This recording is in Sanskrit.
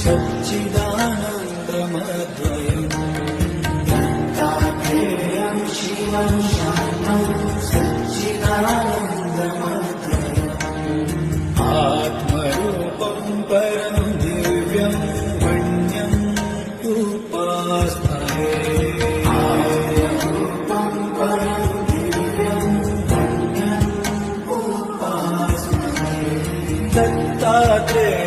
सच्चिदानन्दमद्वयम् दत्तात्रेयं शिवं शान्तं सच्चिदानन्दमद्वयम् आत्मरूपं परं दिव्यं वण्यम् उपास्महे आत्मरूपं परं दिव्यं वण्यम् उपास्महे दत्तात्रेय